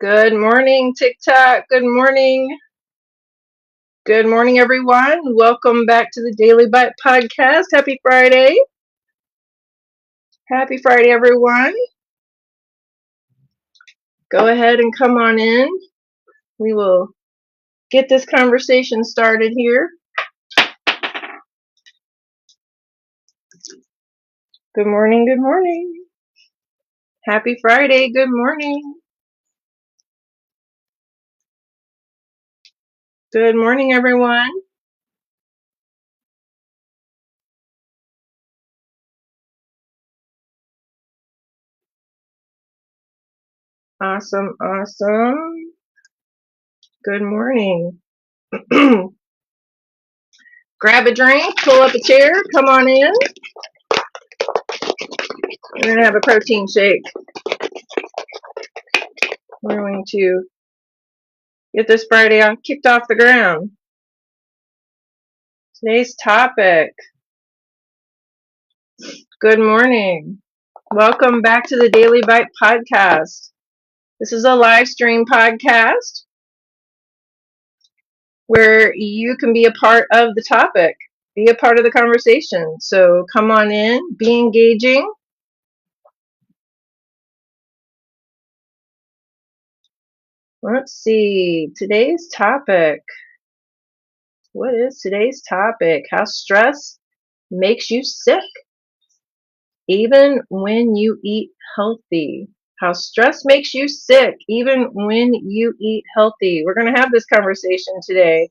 Good morning, TikTok. Good morning. Good morning, everyone. Welcome back to the Daily Byte podcast. Happy Friday. Happy Friday, everyone. Go ahead and come on in. We will get this conversation started here. Good morning. Good morning. Happy Friday. Good morning. Good morning, everyone. Awesome. Awesome. Good morning. Grab a drink, pull up a chair, come on in. We're going to have a protein shake. We're going to get this Friday kicked off the ground. Today's topic. Good morning. Welcome back to the Daily Byte podcast. This is a live stream podcast where you can be a part of the topic, be a part of the conversation. So come on in, be engaging. Let's see, today's topic. What is today's topic? How stress makes you sick, even when you eat healthy. How stress makes you sick, even when you eat healthy. We're going to have this conversation today.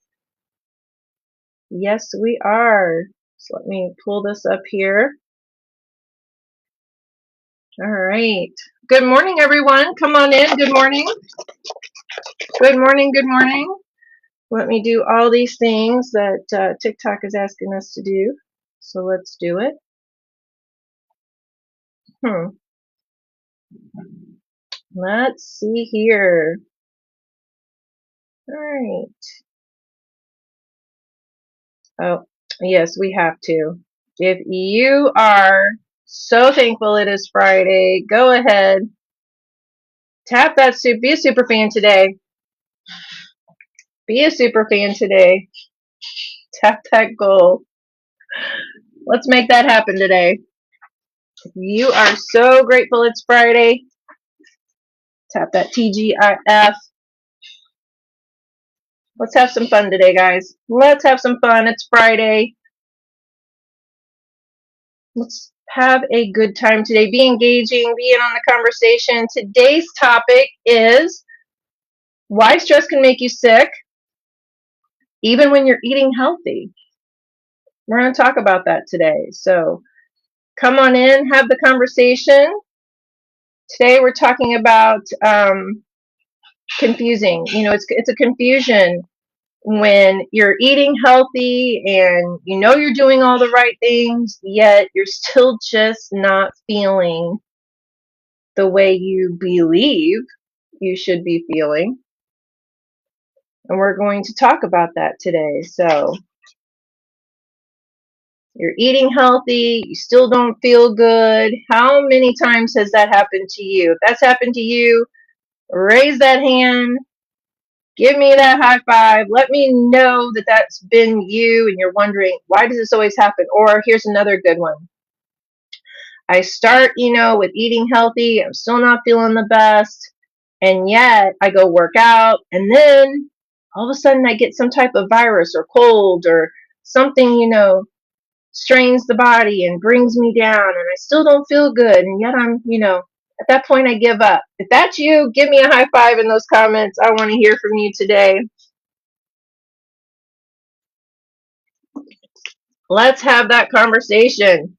Yes, we are. So let me pull this up here. All right. Good morning, everyone. Come on in. Good morning. Good morning. Good morning. Let me do all these things that TikTok is asking us to do. So let's do it. Let's see here. All right. Oh, yes, we have to. If you are so thankful it is Friday, go ahead. Tap that be a super fan today. Be a super fan today. Tap that goal. Let's make that happen today. If you are so grateful it's Friday, tap that TGIF. Let's have some fun today, guys. Let's have some fun. It's Friday. Let's have a good time today. Be engaging, be in on the conversation. Today's topic is why stress can make you sick, even when you're eating healthy. We're going to talk about that today. So come on in, have the conversation. Today we're talking about confusing. You know, it's a confusion when you're eating healthy and you know you're doing all the right things, yet you're still just not feeling the way you believe you should be feeling. And we're going to talk about that today. So you're eating healthy, you still don't feel good. How many times has that happened to you? If that's happened to you, raise that hand. Give me that high five. Let me know that that's been you and you're wondering, why does this always happen? Or here's another good one. I start, with eating healthy. I'm still not feeling the best. And yet I go work out. And then all of a sudden I get some type of virus or cold or something, strains the body and brings me down. And I still don't feel good. And yet I'm, at that point I give up. If that's you, give me a high five in those comments. I want to hear from you today. Let's have that conversation.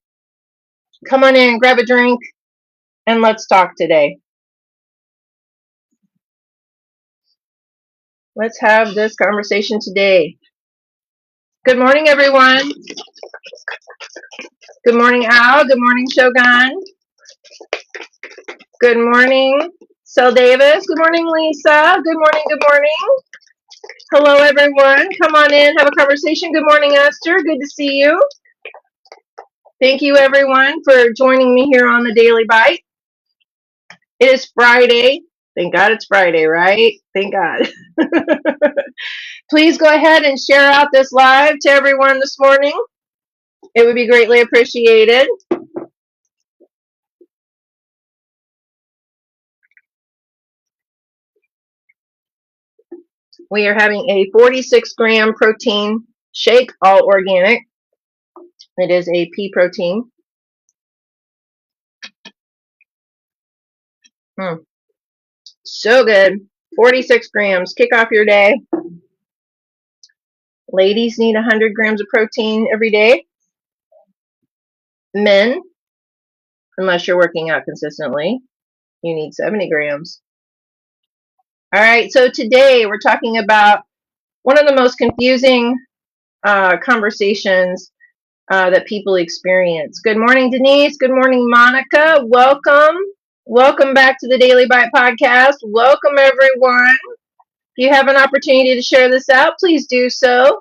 Come on in, grab a drink, and let's talk today. Let's have this conversation today. Good morning, everyone. Good morning, Al. Good morning, Shogun. Good morning, Sel Davis. Good morning, Lisa. Good morning, good morning. Hello, everyone. Come on in, have a conversation. Good morning, Esther. Good to see you. Thank you, everyone, for joining me here on the Daily Byte. It is Friday. Thank God it's Friday, right? Thank God. Please go ahead and share out this live to everyone this morning. It would be greatly appreciated. We are having a 46-gram protein shake, all organic. It is a pea protein. So good. 46 grams. Kick off your day. Ladies need 100 grams of protein every day. Men, unless you're working out consistently, you need 70 grams. All right, so today we're talking about one of the most confusing conversations that people experience. Good morning, Denise. Good morning, Monica. Welcome. Welcome back to the Daily Byte podcast. Welcome, everyone. If you have an opportunity to share this out, please do so.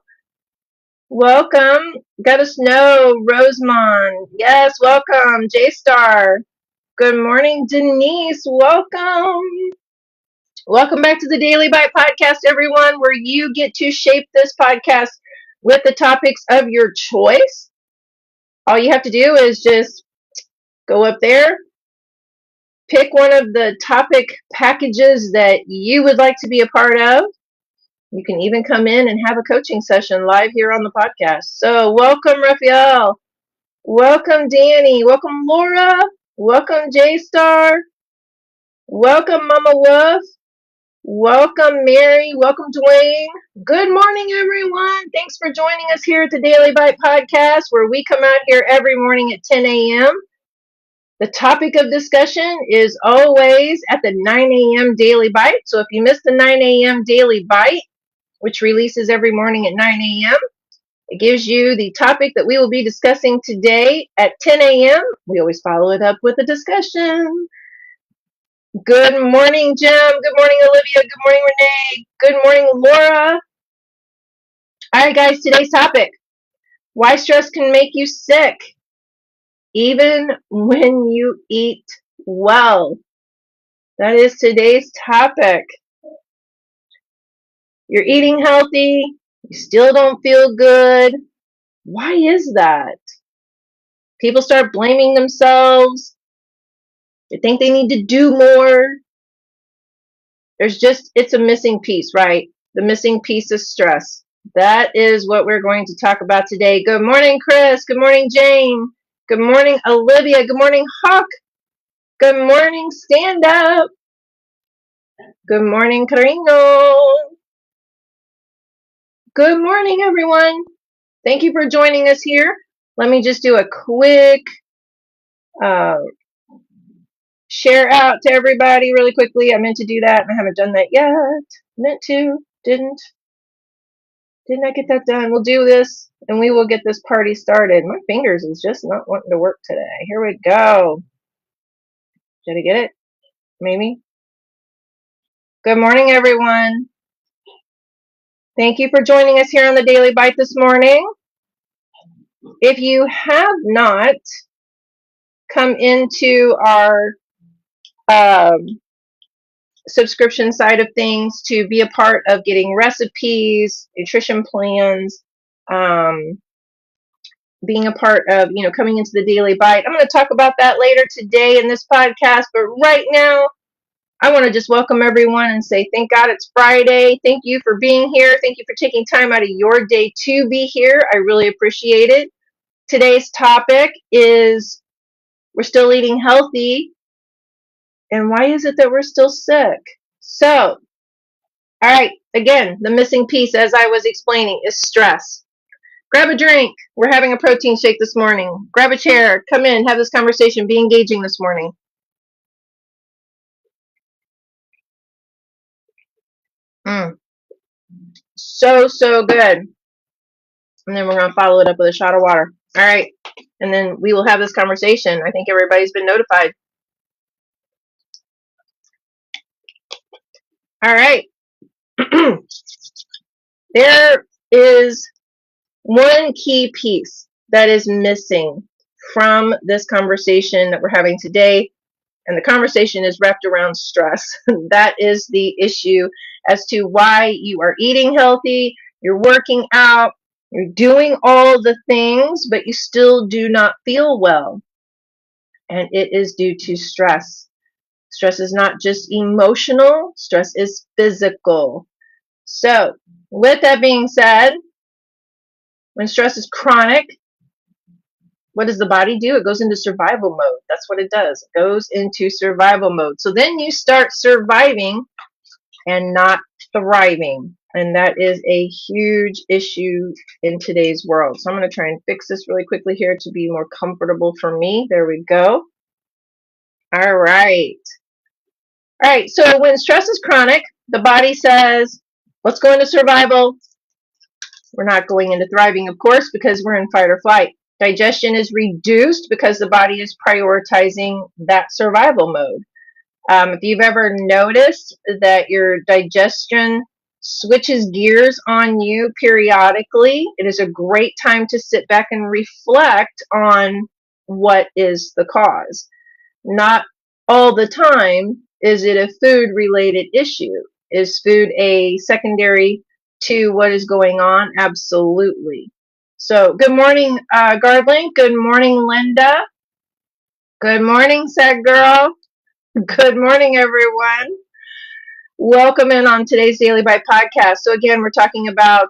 Welcome. Got us know, Rosemond. Yes, welcome. J-Star. Good morning, Denise. Welcome. Welcome back to the Daily Byte podcast, everyone, where you get to shape this podcast with the topics of your choice. All you have to do is just go up there, pick one of the topic packages that you would like to be a part of. You can even come in and have a coaching session live here on the podcast. So welcome, Raphael. Welcome, Danny. Welcome, Laura. Welcome, J-Star. Welcome, Mama Wolf. Welcome, Mary. Welcome, Dwayne. Good morning, everyone. Thanks for joining us here at the Daily Byte podcast, where we come out here every morning at 10 a.m. The topic of discussion is always at the 9 a.m. Daily Byte. So if you missed the 9 a.m. Daily Byte, which releases every morning at 9 a.m., it gives you the topic that we will be discussing today at 10 a.m. We always follow it up with a discussion. Good morning, Jim. Good morning, Olivia. Good morning, Renee. Good morning, Laura. All right, guys, today's topic: why stress can make you sick, even when you eat well. That is today's topic. You're eating healthy, you still don't feel good. Why is that? People start blaming themselves. They think they need to do more. It's a missing piece, right? The missing piece is stress. That is what we're going to talk about today. Good morning, Chris. Good morning, Jane. Good morning, Olivia. Good morning, Hawk. Good morning, Stand Up. Good morning, Carino. Good morning, everyone. Thank you for joining us here. Let me just do a quick share out to everybody really quickly. I meant to do that and I haven't done that yet. Meant to, didn't I get that done? We'll do this and we will get this party started. My fingers is just not wanting to work today. Here we go. Did I get it? Maybe. Good morning, everyone. Thank you for joining us here on the Daily Byte this morning. If you have not come into our subscription side of things to be a part of getting recipes, nutrition plans, being a part of, coming into the Daily Byte. I'm going to talk about that later today in this podcast, but right now, I want to just welcome everyone and say thank God it's Friday. Thank you for being here. Thank you for taking time out of your day to be here. I really appreciate it. Today's topic is we're still eating healthy, and why is it that we're still sick? So, all right, again, the missing piece, as I was explaining, is stress. Grab a drink. We're having a protein shake this morning. Grab a chair. Come in. Have this conversation. Be engaging this morning. So good. And then we're going to follow it up with a shot of water. All right. And then we will have this conversation. I think everybody's been notified. All right. There is one key piece that is missing from this conversation that we're having today, And the conversation is wrapped around stress. That is the issue as to why you are eating healthy, you're working out, you're doing all the things, but you still do not feel well. And it is due to stress. Stress is not just emotional, stress is physical. So, with that being said, when stress is chronic, what does the body do? It goes into survival mode. That's what it does. It goes into survival mode. So then you start surviving and not thriving. And that is a huge issue in today's world. So I'm going to try and fix this really quickly here to be more comfortable for me. There we go. All right. All right. So when stress is chronic, the body says, let's go into survival. We're not going into thriving, of course, because we're in fight or flight. Digestion is reduced because the body is prioritizing that survival mode. If you've ever noticed that your digestion switches gears on you periodically, it is a great time to sit back and reflect on what is the cause. Not all the time is it a food related issue. Is food a secondary to what is going on? Absolutely. So, good morning, Gardlink. Good morning, Linda. Good morning, Sad Girl. Good morning, everyone. Welcome in on today's Daily Byte podcast. So, again, we're talking about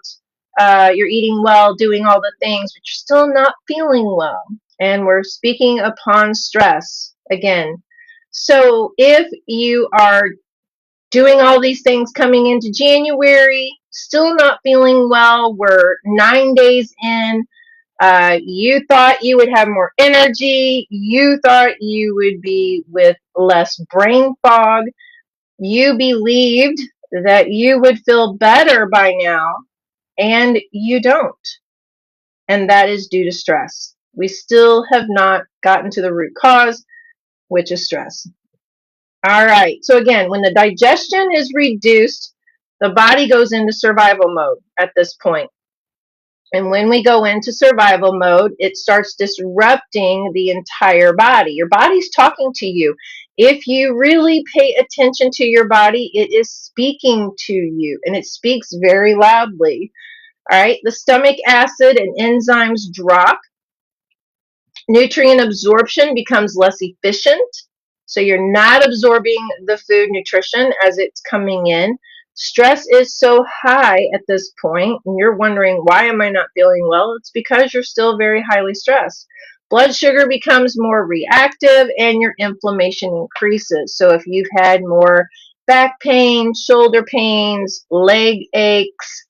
you're eating well, doing all the things, but you're still not feeling well. And we're speaking upon stress again. So, if you are doing all these things coming into January, still not feeling well, we're 9 days in. You thought you would have more energy. You thought you would be with less brain fog. You believed that you would feel better by now, and you don't. And that is due to stress. We still have not gotten to the root cause, which is stress. All right. So again, when the digestion is reduced, the body goes into survival mode at this point. And when we go into survival mode, it starts disrupting the entire body. Your body's talking to you. If you really pay attention to your body, it is speaking to you, and it speaks very loudly. All right. The stomach acid and enzymes drop. Nutrient absorption becomes less efficient. So you're not absorbing the food nutrition as it's coming in. Stress is so high at this point, and you're wondering, why am I not feeling well? It's because you're still very highly stressed. Blood sugar becomes more reactive and your inflammation increases. So if you've had more back pain, shoulder pains, leg aches,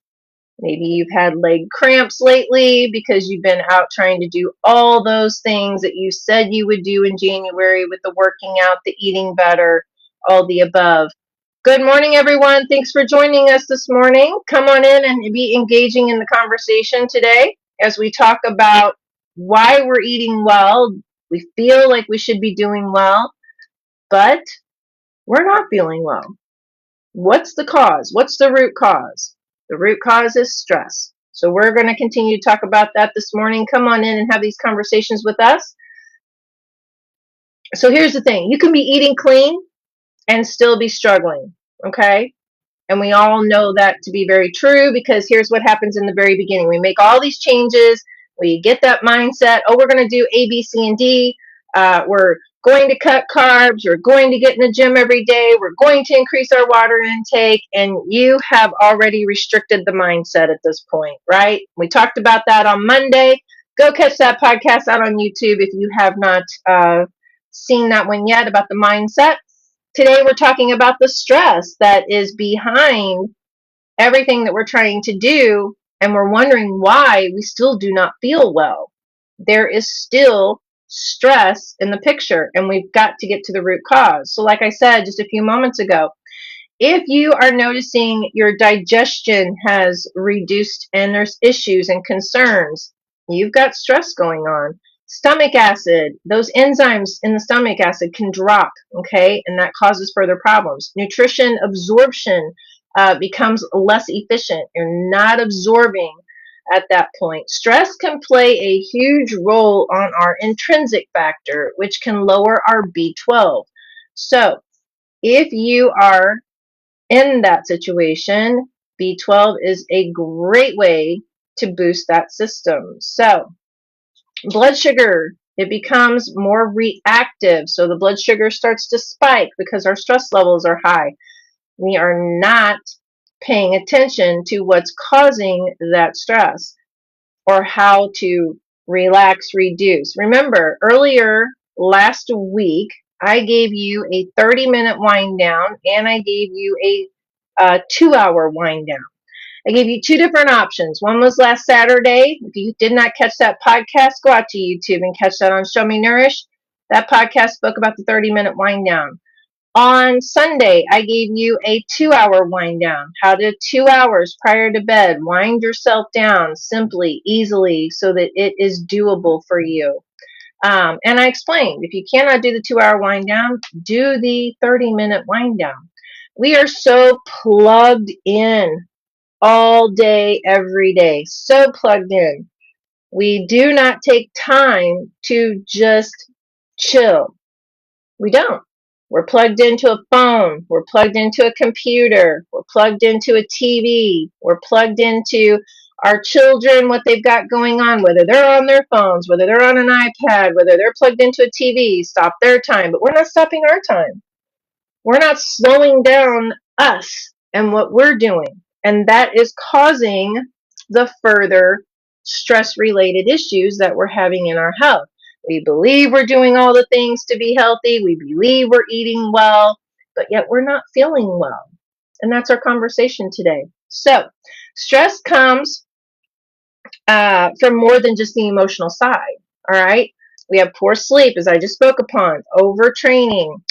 maybe you've had leg cramps lately because you've been out trying to do all those things that you said you would do in January with the working out, the eating better, all the above. Good morning, everyone. Thanks for joining us this morning. Come on in and be engaging in the conversation today as we talk about why we're eating well. We feel like we should be doing well, but we're not feeling well. What's the cause? What's the root cause? The root cause is stress. So we're going to continue to talk about that this morning. Come on in and have these conversations with us. So here's the thing. You can be eating clean and still be struggling, okay? And we all know that to be very true because here's what happens in the very beginning. We make all these changes. We get that mindset. Oh, we're going to do A, B, C, and D. We're going to cut carbs. We're going to get in the gym every day. We're going to increase our water intake. And you have already restricted the mindset at this point, right? We talked about that on Monday. Go catch that podcast out on YouTube if you have not seen that one yet about the mindset. Today we're talking about the stress that is behind everything that we're trying to do, and we're wondering why we still do not feel well. There is still stress in the picture, and we've got to get to the root cause. So like I said just a few moments ago, if you are noticing your digestion has reduced and there's issues and concerns, you've got stress going on. Stomach acid, those enzymes in the stomach acid can drop, okay, and that causes further problems. Nutrition absorption becomes less efficient. You're not absorbing at that point. Stress can play a huge role on our intrinsic factor, which can lower our B12. So if you are in that situation, B12 is a great way to boost that system. So blood sugar, it becomes more reactive. So the blood sugar starts to spike because our stress levels are high. We are not paying attention to what's causing that stress or how to relax, reduce. Remember, earlier last week, I gave you a 30-minute wind down and I gave you a 2-hour wind down. I gave you two different options. One was last Saturday. If you did not catch that podcast, go out to YouTube and catch that on Show Me Nourish. That podcast spoke about the 30-minute wind down. On Sunday, I gave you a 2-hour wind down. How to 2 hours prior to bed wind yourself down simply, easily, so that it is doable for you. And I explained, if you cannot do the 2-hour wind down, do the 30-minute wind down. We are so plugged in all day, every day. So plugged in. We do not take time to just chill. We don't. We're plugged into a phone. We're plugged into a computer. We're plugged into a TV. We're plugged into our children, what they've got going on, whether they're on their phones, whether they're on an iPad, whether they're plugged into a TV, stop their time. But we're not stopping our time. We're not slowing down us and what we're doing. And that is causing the further stress related issues that we're having in our health. We believe we're doing all the things to be healthy. We believe we're eating well, but yet we're not feeling well. And that's our conversation today. So, stress comes from more than just the emotional side. All right. We have poor sleep, as I just spoke upon, overtraining,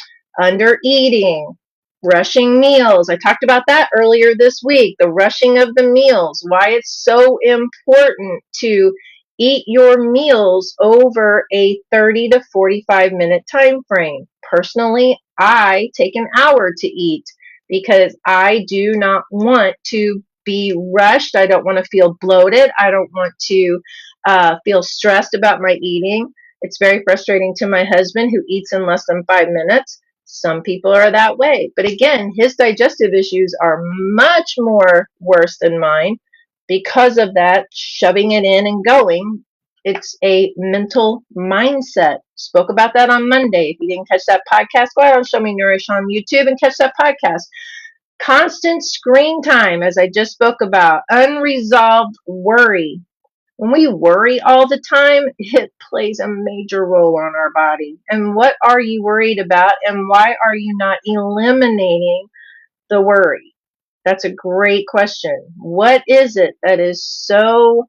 under eating, rushing meals. I talked about that earlier this week, the rushing of the meals, why it's so important to eat your meals over a 30 to 45-minute time frame. Personally, I take an hour to eat because I do not want to be rushed. I don't want to feel bloated. I don't want to feel stressed about my eating. It's very frustrating to my husband who eats in less than 5 minutes. Some people are that way. But again, his digestive issues are much more worse than mine because of that shoving it in and going. It's a mental mindset. Spoke about that on Monday. If you didn't catch that podcast, go out and Show Me Nourish on YouTube and catch that podcast. Constant screen time, as I just spoke about, unresolved worry. When we worry all the time, it plays a major role on our body. And what are you worried about, and why are you not eliminating the worry? That's a great question. What is it that is so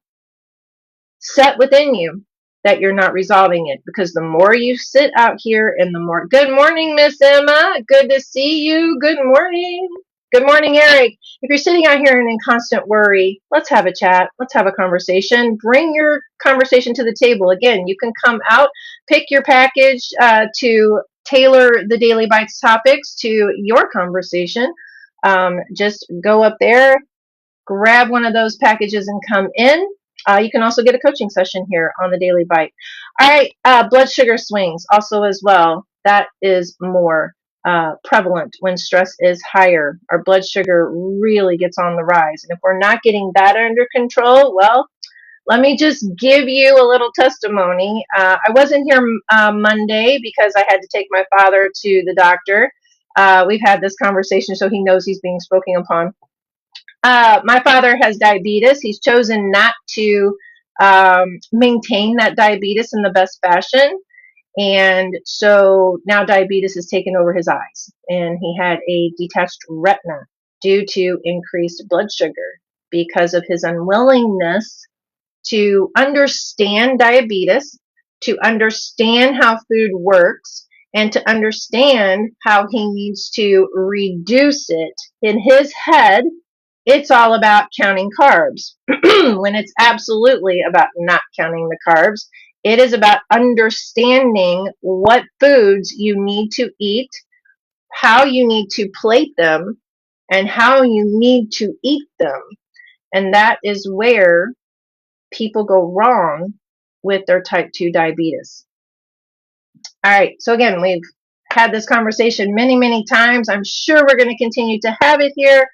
set within you that you're not resolving it? Because the more you sit out here and the more, good morning, Miss Emma. Good to see you. Good morning. Good morning, Eric. If you're sitting out here and in constant worry, let's have a chat. Let's have a conversation. Bring your conversation to the table. Again, you can come out, pick your package to tailor the Daily Bytes topics to your conversation. Just go up there, grab one of those packages and come in. You can also get a coaching session here on the Daily Byte. All right, blood sugar swings also as well. That is more prevalent when stress is higher. Our blood sugar really gets on the rise. And if we're not getting that under control, well, let me just give you a little testimony. I wasn't here Monday because I had to take my father to the doctor. We've had this conversation, so he knows he's being spoken upon. My father has diabetes. He's chosen not to maintain that diabetes in the best fashion. And so now diabetes has taken over his eyes. And he had a detached retina due to increased blood sugar because of his unwillingness to understand diabetes, to understand how food works, and to understand how he needs to reduce it. In his head, it's all about counting carbs when it's absolutely about not counting the carbs. It is about understanding what foods you need to eat, how you need to plate them, and how you need to eat them. And that is where people go wrong with their type 2 diabetes. All right, so again, we've had this conversation many, many times. I'm sure we're going to continue to have it here.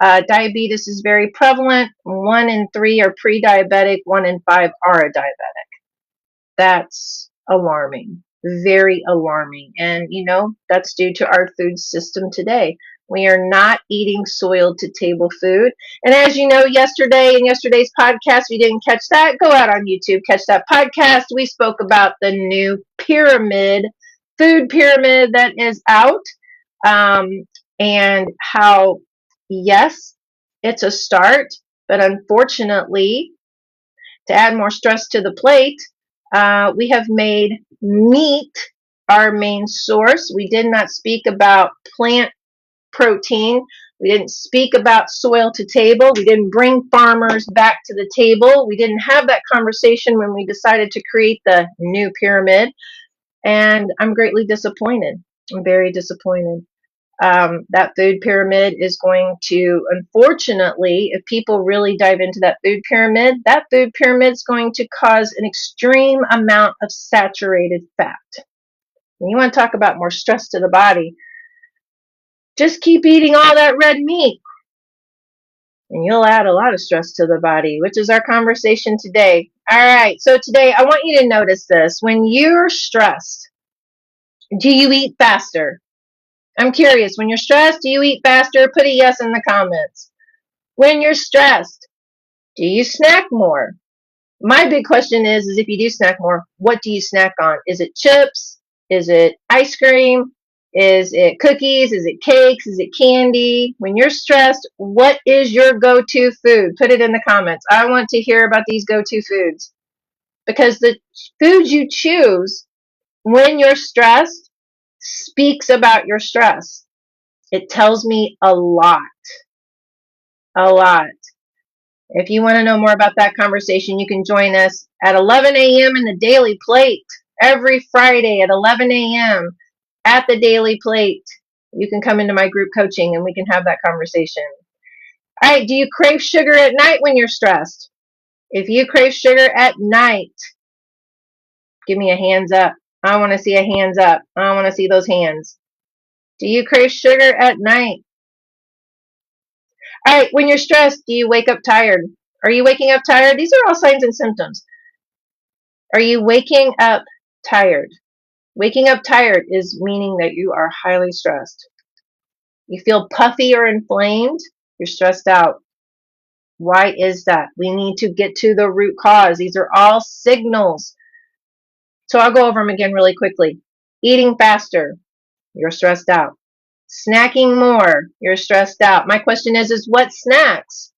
Diabetes is very prevalent. 1 in 3 are pre-diabetic. 1 in 5 are a diabetic. That's alarming, very alarming. And, that's due to our food system today. We are not eating soil to table food. And as you know, yesterday in yesterday's podcast, if you didn't catch that, go out on YouTube, catch that podcast. We spoke about the new food pyramid that is out, and how, yes, it's a start, but unfortunately, to add more stress to the plate, we have made meat our main source. We did not speak about plant protein. We didn't speak about soil to table. We didn't bring farmers back to the table. We didn't have that conversation when we decided to create the new pyramid. And I'm greatly disappointed. I'm very disappointed. That food pyramid is going to, unfortunately, if people really dive into that food pyramid is going to cause an extreme amount of saturated fat. And you want to talk about more stress to the body, just keep eating all that red meat, and you'll add a lot of stress to the body, which is our conversation today. All right, so today I want you to notice this. When you're stressed, do you eat faster? I'm curious, when you're stressed, do you eat faster? Put a yes in the comments. When you're stressed, do you snack more? My big question is if you do snack more, what do you snack on? Is it chips? Is it ice cream? Is it cookies? Is it cakes? Is it candy? When you're stressed, what is your go-to food? Put it in the comments. I want to hear about these go-to foods, because the foods you choose when you're stressed speaks about your stress. It tells me a lot. A lot. If you want to know more about that conversation, you can join us at 11 a.m. in the Daily Plate every Friday at 11 a.m. at the Daily Plate. You can come into my group coaching and we can have that conversation. All right, do you crave sugar at night when you're stressed? If you crave sugar at night, give me a hands up. I want to see a hands up. I want to see those hands. Do you crave sugar at night? All right, when you're stressed, do you wake up tired? Are you waking up tired? These are all signs and symptoms. Are you waking up tired? Waking up tired is meaning that you are highly stressed. You feel puffy or inflamed, you're stressed out. Why is that? We need to get to the root cause. These are all signals. So I'll go over them again really quickly. Eating faster, you're stressed out. Snacking more, you're stressed out. My question is what snacks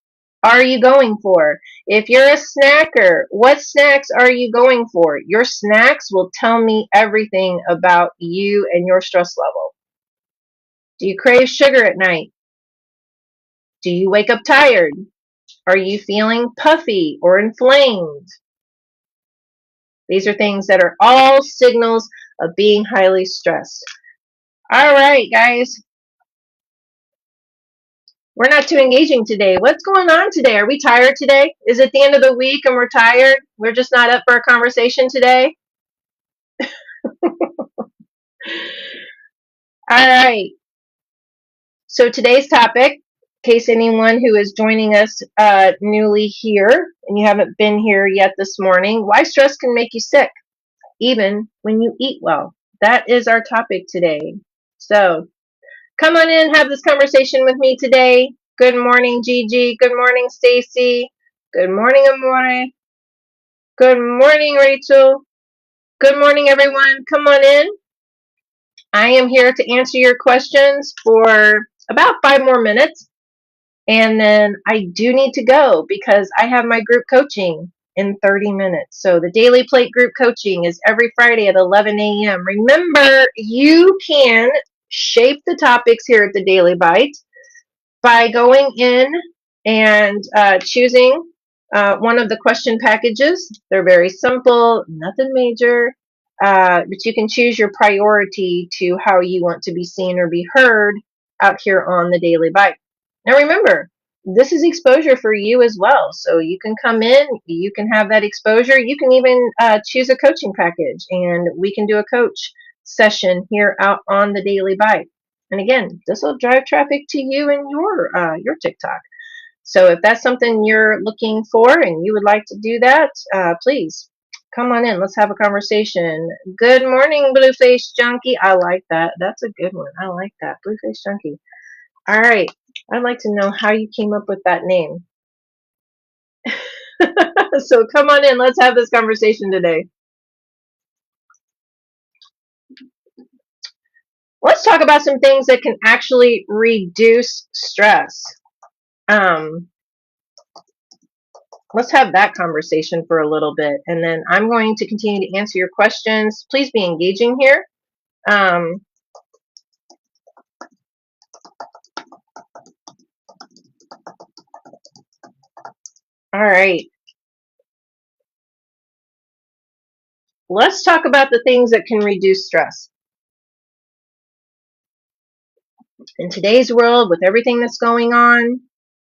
are you going for? If you're a snacker, what snacks are you going for? Your snacks will tell me everything about you and your stress level. Do you crave sugar at night? Do you wake up tired? Are you feeling puffy or inflamed? These are things that are all signals of being highly stressed. All right, guys. We're not too engaging today. What's going on today? Are we tired today? Is it the end of the week and we're tired? We're just not up for a conversation today? All right. So today's topic, in case anyone who is joining us newly here and you haven't been here yet this morning, why stress can make you sick, even when you eat well. That is our topic today. So come on in, have this conversation with me today. Good morning, Gigi. Good morning, Stacy. Good morning, Amore. Good morning, Rachel. Good morning, everyone. Come on in. I am here to answer your questions for about 5 more minutes. And then I do need to go because I have my group coaching in 30 minutes. So the Daily Plate group coaching is every Friday at 11 a.m. Remember, you can shape the topics here at the Daily Byte by going in and choosing one of the question packages. They're very simple, nothing major, but you can choose your priority to how you want to be seen or be heard out here on the Daily Byte. Now remember, this is exposure for you as well. So you can come in, you can have that exposure. You can even choose a coaching package and we can do a coach session here out on the Daily Byte. And again, this will drive traffic to you and your TikTok. So if that's something you're looking for and you would like to do that, please come on in. Let's have a conversation. Good morning, Blueface Junkie. I like that. That's a good one. I like that. Blueface Junkie. All right. I'd like to know how you came up with that name. So come on in. Let's have this conversation today. Let's talk about some things that can actually reduce stress. Let's have that conversation for a little bit, and then I'm going to continue to answer your questions. Please be engaging here. All right. Let's talk about the things that can reduce stress. In today's world, with everything that's going on,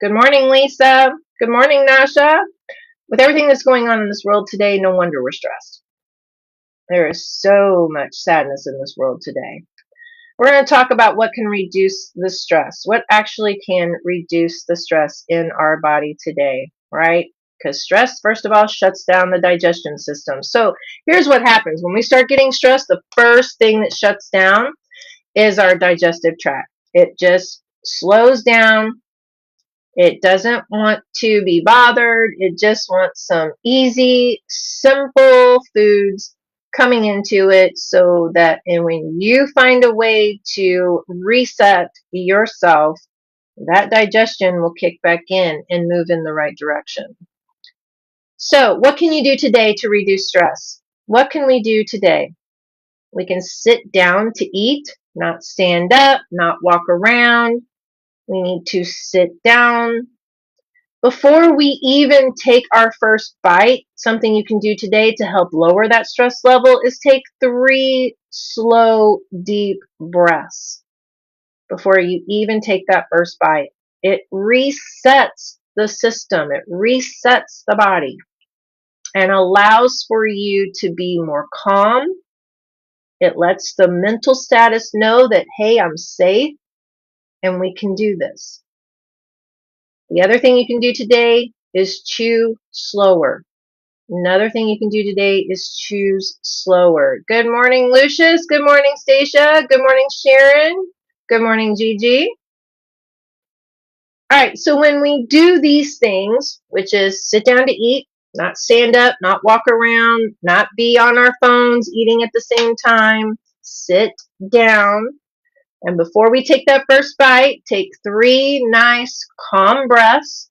good morning, Lisa. Good morning, Nasha. With everything that's going on in this world today, no wonder we're stressed. There is so much sadness in this world today. We're going to talk about what can reduce the stress. What actually can reduce the stress in our body today, right? Because stress, first of all, shuts down the digestion system. So here's what happens. When we start getting stressed, the first thing that shuts down is our digestive tract. It just slows down. It doesn't want to be bothered. It just wants some easy, simple foods coming into it so that, and when you find a way to reset yourself, that digestion will kick back in and move in the right direction. So what can you do today to reduce stress? What can we do today? We can sit down to eat, not stand up, not walk around. We need to sit down. Before we even take our first bite, something you can do today to help lower that stress level is take 3 slow, deep breaths before you even take that first bite. It resets the system. It resets the body and allows for you to be more calm. It lets the mental status know that, hey, I'm safe and we can do this. The other thing you can do today is chew slower. Another thing you can do today is choose slower. Good morning, Lucius. Good morning, Stacia. Good morning, Sharon. Good morning, Gigi. All right, so when we do these things, which is sit down to eat, not stand up, not walk around, not be on our phones eating at the same time, sit down. And before we take that first bite, take 3 nice, calm breaths.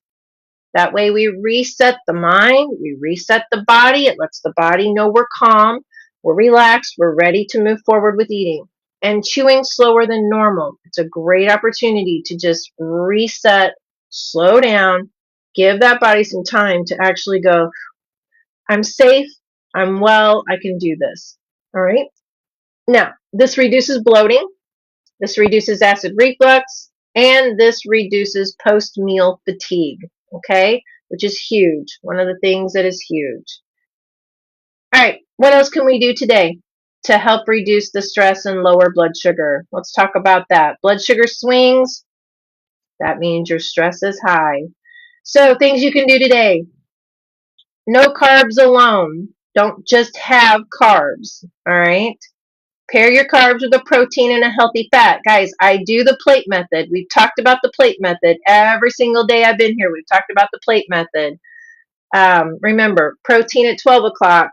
That way we reset the mind, we reset the body. It lets the body know we're calm, we're relaxed, we're ready to move forward with eating. And chewing slower than normal. It's a great opportunity to just reset, slow down, give that body some time to actually go, I'm safe, I'm well, I can do this. All right. Now, this reduces bloating, this reduces acid reflux, and this reduces post-meal fatigue. Okay, which is huge. One of the things that is huge. All right, what else can we do today to help reduce the stress and lower blood sugar? Let's talk about that. Blood sugar swings, that means your stress is high. So things you can do today. No carbs alone. Don't just have carbs, all right? Pair your carbs with a protein and a healthy fat. Guys, I do the plate method. We've talked about the plate method every single day I've been here. We've talked about the plate method. Remember, protein at 12 o'clock,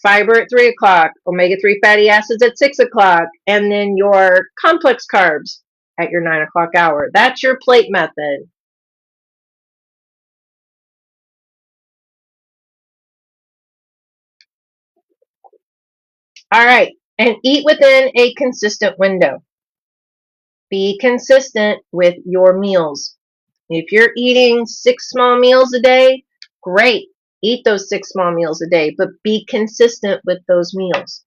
fiber at 3 o'clock, omega-3 fatty acids at 6 o'clock, and then your complex carbs at your 9 o'clock hour. That's your plate method. All right, and eat within a consistent window. Be consistent with your meals. If you're eating 6 small meals a day, great. Eat those 6 small meals a day, but be consistent with those meals.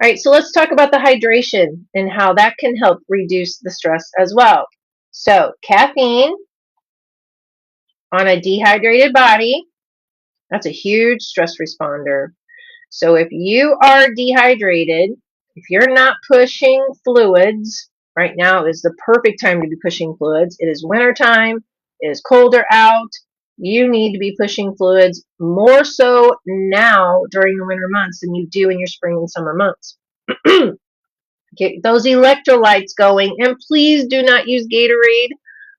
All right, so let's talk about the hydration and how that can help reduce the stress as well. So caffeine on a dehydrated body, that's a huge stress responder. So if you are dehydrated, If you're not pushing fluids, right now is the perfect time to be pushing fluids. It is winter time. It is colder out. You need to be pushing fluids more so now during the winter months than you do in your spring and summer months. Get those electrolytes going, and please do not use Gatorade.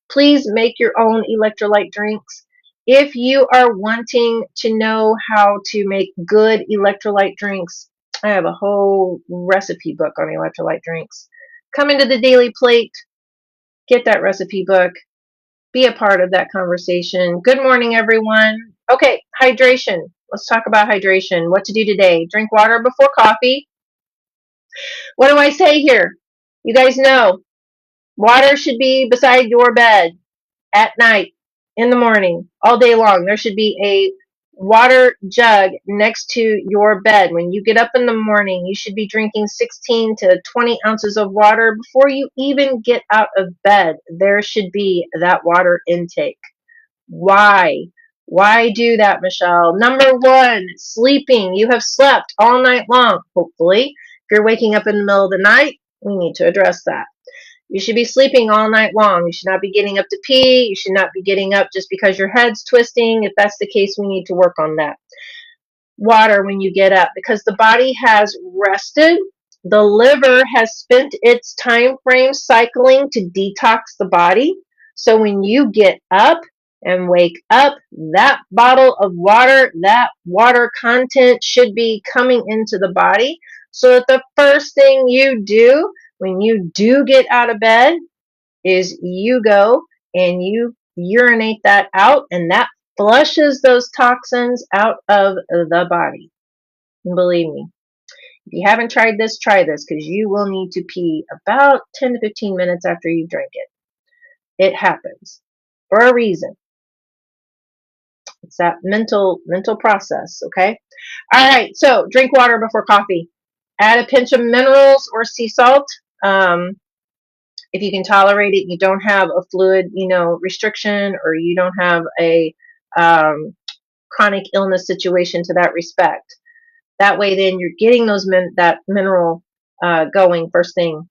Please make your own electrolyte drinks. If you are wanting to know how to make good electrolyte drinks, I have a whole recipe book on electrolyte drinks. Come into the Daily Plate, get that recipe book, be a part of that conversation. Good morning, everyone. Okay, hydration. Let's talk about hydration. What to do today. Drink water before coffee. What do I say here? You guys know water should be beside your bed at night, in the morning, all day long. There should be a water jug next to your bed. When you get up in the morning, you should be drinking 16 to 20 ounces of water before you even get out of bed. There should be that water intake. Why? Why do that, Michelle? Number one, sleeping. You have slept all night long, hopefully. If you're waking up in the middle of the night, we need to address that. You should be sleeping all night long. You should not be getting up to pee. You should not be getting up just because your head's twisting. If that's the case, we need to work on that. Water when you get up, because the body has rested. The liver has spent its time frame cycling to detox the body. So when you get up and wake up, that bottle of water, that water content should be coming into the body, so that the first thing you do when you do get out of bed is you go and you urinate that out, and that flushes those toxins out of the body. And believe me, if you haven't tried this, try this, because you will need to pee about 10 to 15 minutes after you drink it. It happens for a reason. It's that mental process, okay? All right, so drink water before coffee. Add a pinch of minerals or sea salt. If you can tolerate it, you don't have a fluid, restriction, or you don't have a chronic illness situation to that respect. That way, then you're getting that mineral going first thing.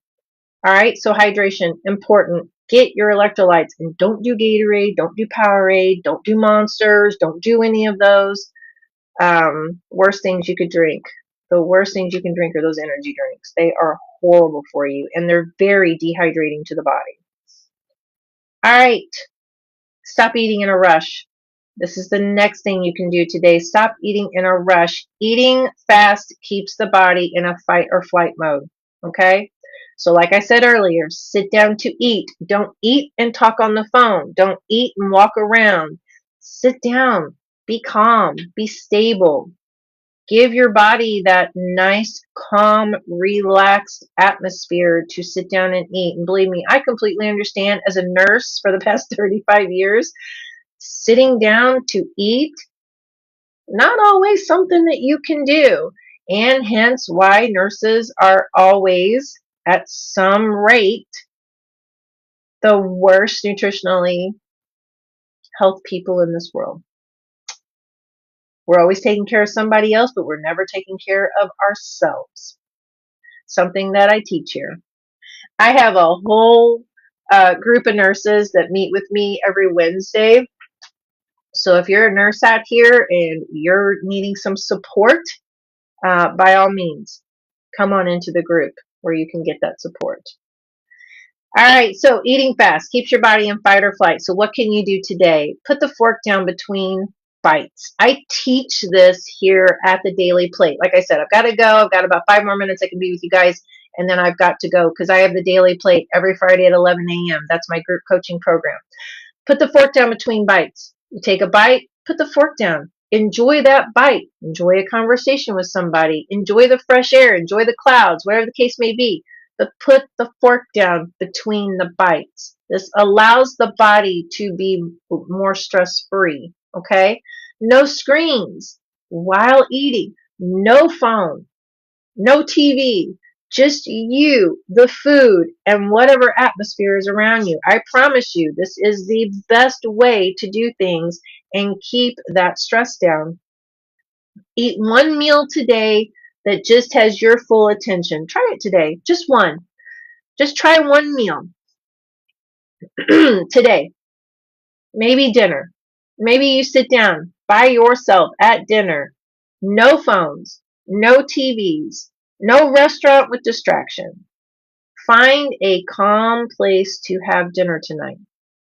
All right, so hydration, important. Get your electrolytes, and don't do Gatorade, don't do Powerade, don't do Monsters, don't do any of those. Worst things you could drink. The worst things you can drink are those energy drinks. They are horrible for you, and they're very dehydrating to the body. All right, stop eating in a rush. This is the next thing you can do today. Stop eating in a rush. Eating fast keeps the body in a fight or flight mode, okay? So like I said earlier, sit down to eat. Don't eat and talk on the phone. Don't eat and walk around. Sit down. Be calm. Be stable. Give your body that nice, calm, relaxed atmosphere to sit down and eat. And believe me, I completely understand. As a nurse for the past 35 years, sitting down to eat, not always something that you can do. And hence why nurses are always, at some rate, the worst nutritionally health people in this world. We're always taking care of somebody else, but we're never taking care of ourselves. Something that I teach here. I have a whole group of nurses that meet with me every Wednesday. So if you're a nurse out here and you're needing some support, by all means, come on into the group where you can get that support. All right, so eating fast keeps your body in fight or flight. So what can you do today? Put the fork down between bites. I teach this here at the Daily Plate. Like I said, I've got to go. I've got about 5 more minutes I can be with you guys, and then I've got to go because I have the Daily Plate every Friday at 11 a.m. That's my group coaching program. Put the fork down between bites. You take a bite, put the fork down. Enjoy that bite. Enjoy a conversation with somebody. Enjoy the fresh air. Enjoy the clouds, whatever the case may be. But put the fork down between the bites. This allows the body to be more stress-free, okay? No screens while eating. No phone. No TV. Just you, the food, and whatever atmosphere is around you. I promise you, this is the best way to do things and keep that stress down. Eat one meal today that just has your full attention. Try it today. Just one. Just try one meal today. Maybe dinner. Maybe you sit down by yourself at dinner. No phones, no TVs, no restaurant with distraction. Find a calm place to have dinner tonight.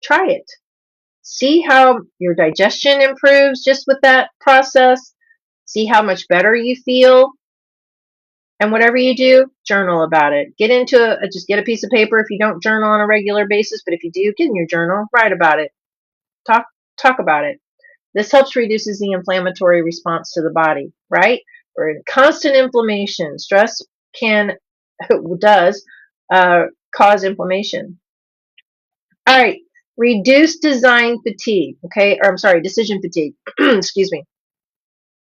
Try it. See how your digestion improves just with that process. See how much better you feel. And whatever you do, journal about it. Just get a piece of paper if you don't journal on a regular basis, but if you do, get in your journal, write about it. Talk about it. This helps reduces the inflammatory response to the body, right? We're in constant inflammation. Stress does cause inflammation. All right. Reduce design fatigue, okay? Or I'm sorry, decision fatigue. Excuse me.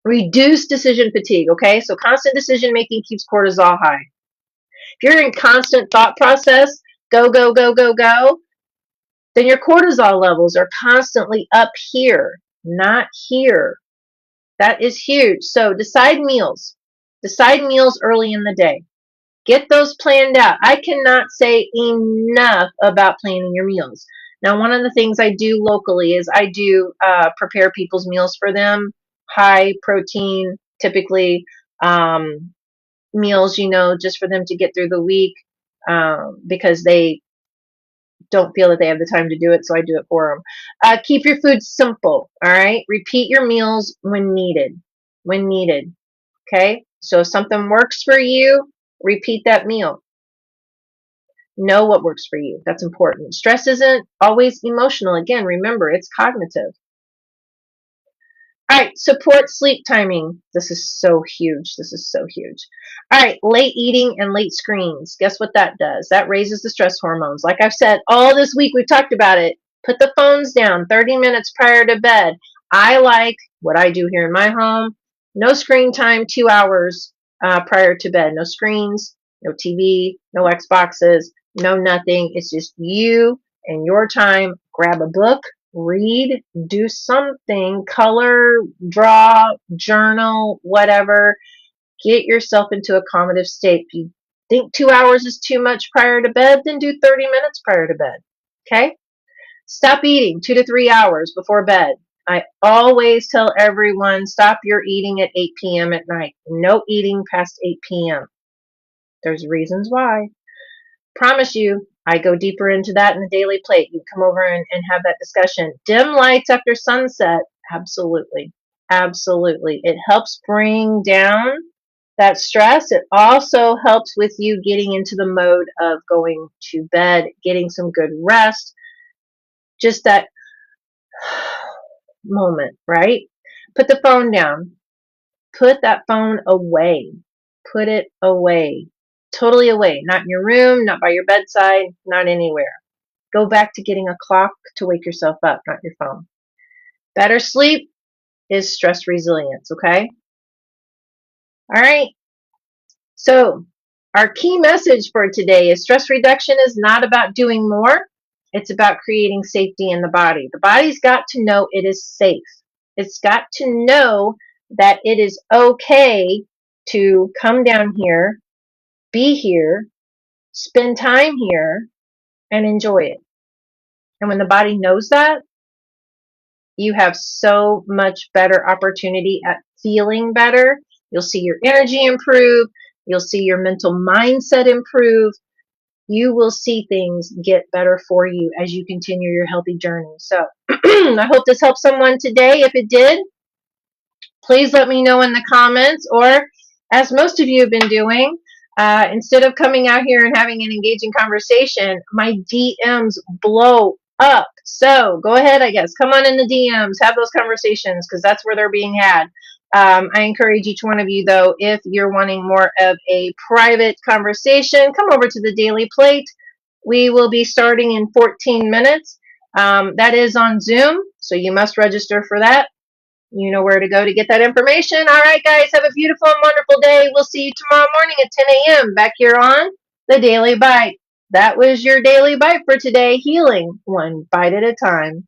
Reduce decision fatigue, okay? So constant decision making keeps cortisol high. If you're in constant thought process, go, go, go, go, go, then your cortisol levels are constantly up here, not here. That is huge. So decide meals. Decide meals early in the day. Get those planned out. I cannot say enough about planning your meals. Now, one of the things I do locally is I do prepare people's meals for them. High protein, typically meals, just for them to get through the week because they don't feel that they have the time to do it, so I do it for them. Keep your food simple, all right? Repeat your meals when needed. When needed, okay? So if something works for you, repeat that meal. Know what works for you. That's important. Stress isn't always emotional. Again, remember, it's cognitive. All right, support sleep timing. This is so huge. This is so huge. All right, late eating and late screens. Guess what that does? That raises the stress hormones. Like I've said, all this week we've talked about it. Put the phones down 30 minutes prior to bed. I like what I do here in my home. No screen time, 2 hours prior to bed. No screens, no TV, no Xboxes, no nothing. It's just you and your time. Grab a book, read, do something, color, draw, journal, whatever. Get yourself into a accommodative state. If you think 2 hours is too much prior to bed, then do 30 minutes prior to bed. Okay? Stop eating 2 to 3 hours before bed. I always tell everyone, stop your eating at 8 p.m. at night. No eating past 8 p.m. There's reasons why. Promise you, I go deeper into that in the Daily Plate. You come over and have that discussion. Dim lights after sunset. Absolutely. Absolutely. It helps bring down that stress. It also helps with you getting into the mode of going to bed, getting some good rest. Just that moment, right? Put the phone down. Put that phone away. Put it away. Totally away. Not in your room, not by your bedside, not anywhere. Go back to getting a clock to wake yourself up, not your phone. Better sleep is stress resilience, okay? All right. So, our key message for today is stress reduction is not about doing more. It's about creating safety in the body. The body's got to know it is safe. It's got to know that it is okay to come down here, be here, spend time here, and enjoy it. And when the body knows that, you have so much better opportunity at feeling better. You'll see your energy improve. You'll see your mental mindset improve. You will see things get better for you as you continue your healthy journey. So I hope this helped someone today. If it did, please let me know in the comments, or as most of you have been doing, instead of coming out here and having an engaging conversation, my DMs blow up. So go ahead, I guess. Come on in the DMs. Have those conversations because that's where they're being had. I encourage each one of you, though, if you're wanting more of a private conversation, come over to the Daily Plate. We will be starting in 14 minutes. That is on Zoom, so you must register for that. You know where to go to get that information. All right, guys, have a beautiful and wonderful day. We'll see you tomorrow morning at 10 a.m. back here on the Daily Byte. That was your Daily Byte for today, healing one bite at a time.